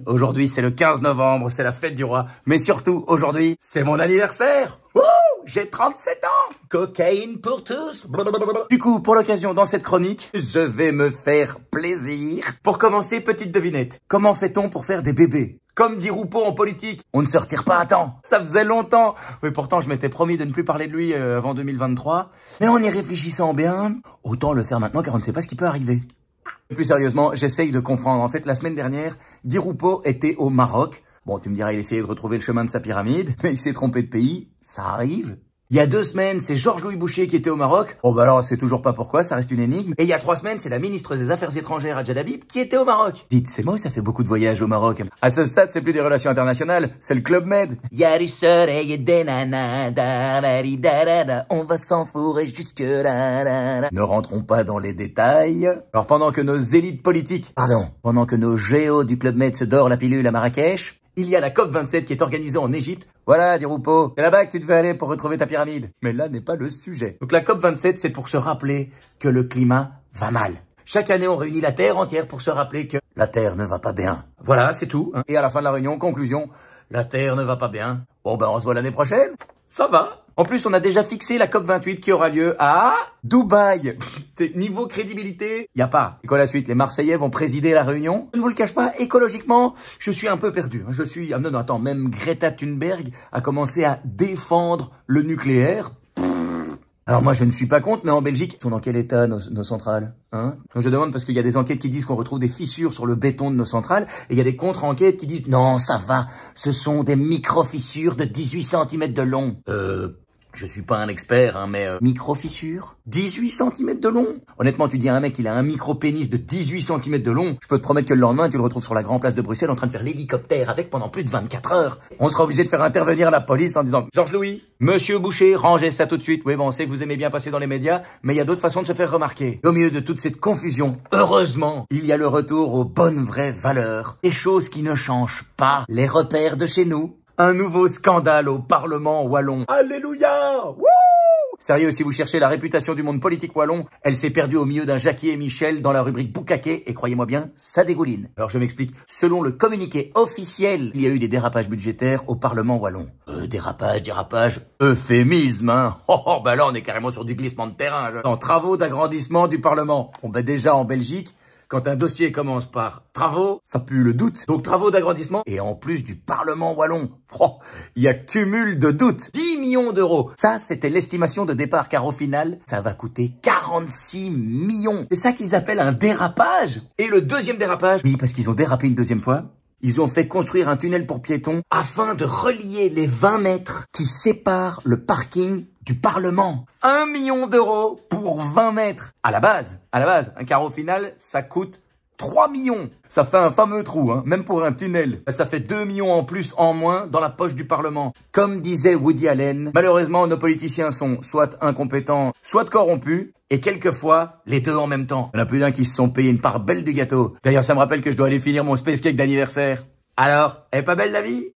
Aujourd'hui, c'est le 15 novembre, c'est la fête du roi. Mais surtout, aujourd'hui, c'est mon anniversaire. Wouh! J'ai 37 ans. Cocaïne pour tous. Blablabla. Du coup, pour l'occasion, dans cette chronique, je vais me faire plaisir. Pour commencer, petite devinette. Comment fait-on pour faire des bébés? Comme dit Roupeau en politique, on ne se retire pas à temps. Ça faisait longtemps. Oui, pourtant, je m'étais promis de ne plus parler de lui avant 2023. Mais en y réfléchissant bien, autant le faire maintenant car on ne sait pas ce qui peut arriver. Plus sérieusement, j'essaye de comprendre. En fait, la semaine dernière, Di Rupo était au Maroc. Bon, tu me diras, il essayait de retrouver le chemin de sa pyramide, mais il s'est trompé de pays. Ça arrive. Il y a 2 semaines, c'est Georges-Louis Boucher qui était au Maroc. Oh bah alors, c'est toujours pas pourquoi, ça reste une énigme. Et il y a 3 semaines, c'est la ministre des Affaires étrangères, Adja Habib, qui était au Maroc. Dites, c'est moi, ça fait beaucoup de voyages au Maroc. À ce stade, c'est plus des relations internationales, c'est le Club Med. Y'a du soleil et des nanas, on va s'enfourrer jusque là. Ne rentrons pas dans les détails. Alors pendant que nos élites politiques, pendant que nos géos du Club Med se dorent la pilule à Marrakech, il y a la COP27 qui est organisée en Égypte. Voilà, Di Rupo, c'est là-bas que tu devais aller pour retrouver ta pyramide. Mais là n'est pas le sujet. Donc la COP27, c'est pour se rappeler que le climat va mal. Chaque année, on réunit la Terre entière pour se rappeler que la Terre ne va pas bien. Voilà, c'est tout. Et à la fin de la réunion, conclusion, la Terre ne va pas bien. Bon ben, on se voit l'année prochaine. Ça va. En plus, on a déjà fixé la COP28 qui aura lieu à Dubaï. Niveau crédibilité, y a pas. Et quoi la suite? Les Marseillais vont présider la réunion? Je ne vous le cache pas, écologiquement, je suis un peu perdu. Je suis... Ah non, attends, même Greta Thunberg a commencé à défendre le nucléaire. Alors moi, je ne suis pas contre, mais en Belgique, sont dans quel état nos centrales, hein? Donc je demande parce qu'il y a des enquêtes qui disent qu'on retrouve des fissures sur le béton de nos centrales, et il y a des contre-enquêtes qui disent non, ça va, ce sont des micro-fissures de 18 cm de long. Je suis pas un expert, hein, mais micro-fissure 18 cm de long. Honnêtement, tu dis à un mec qu'il a un micro-pénis de 18 cm de long, je peux te promettre que le lendemain, tu le retrouves sur la grande place de Bruxelles en train de faire l'hélicoptère avec pendant plus de 24 heures. On sera obligé de faire intervenir la police en disant « Georges-Louis, Monsieur Boucher, rangez ça tout de suite. » Oui, bon, on sait que vous aimez bien passer dans les médias, mais il y a d'autres façons de se faire remarquer. Et au milieu de toute cette confusion, heureusement, il y a le retour aux bonnes vraies valeurs. Des choses qui ne changent pas. Les repères de chez nous. Un nouveau scandale au Parlement wallon. Alléluia! Wouh! Sérieux, si vous cherchez la réputation du monde politique wallon, elle s'est perdue au milieu d'un Jackie et Michel dans la rubrique Boucaquet, et croyez-moi bien, ça dégouline. Alors je m'explique. Selon le communiqué officiel, il y a eu des dérapages budgétaires au Parlement wallon. Dérapage, euphémisme, hein. Oh, bah là on est carrément sur du glissement de terrain. En travaux d'agrandissement du Parlement. Bon, bah déjà en Belgique, quand un dossier commence par travaux, ça pue le doute. Donc travaux d'agrandissement et en plus du Parlement wallon. Oh, il y a cumul de doutes. 10 millions d'euros. Ça, c'était l'estimation de départ car au final, ça va coûter 46 millions. C'est ça qu'ils appellent un dérapage. Et le deuxième dérapage, oui, parce qu'ils ont dérapé une deuxième fois. Ils ont fait construire un tunnel pour piétons afin de relier les 20 mètres qui séparent le parking du Parlement. 1 million d'euros pour 20 mètres. À la base, car au final, ça coûte 3 millions. Ça fait un fameux trou, hein, même pour un tunnel. Ça fait 2 millions en plus, en moins, dans la poche du Parlement. Comme disait Woody Allen, malheureusement, nos politiciens sont soit incompétents, soit corrompus, et quelquefois, les deux en même temps. Il y en a plus d'un qui se sont payés une part belle du gâteau. D'ailleurs, ça me rappelle que je dois aller finir mon space cake d'anniversaire. Alors, elle est pas belle la vie?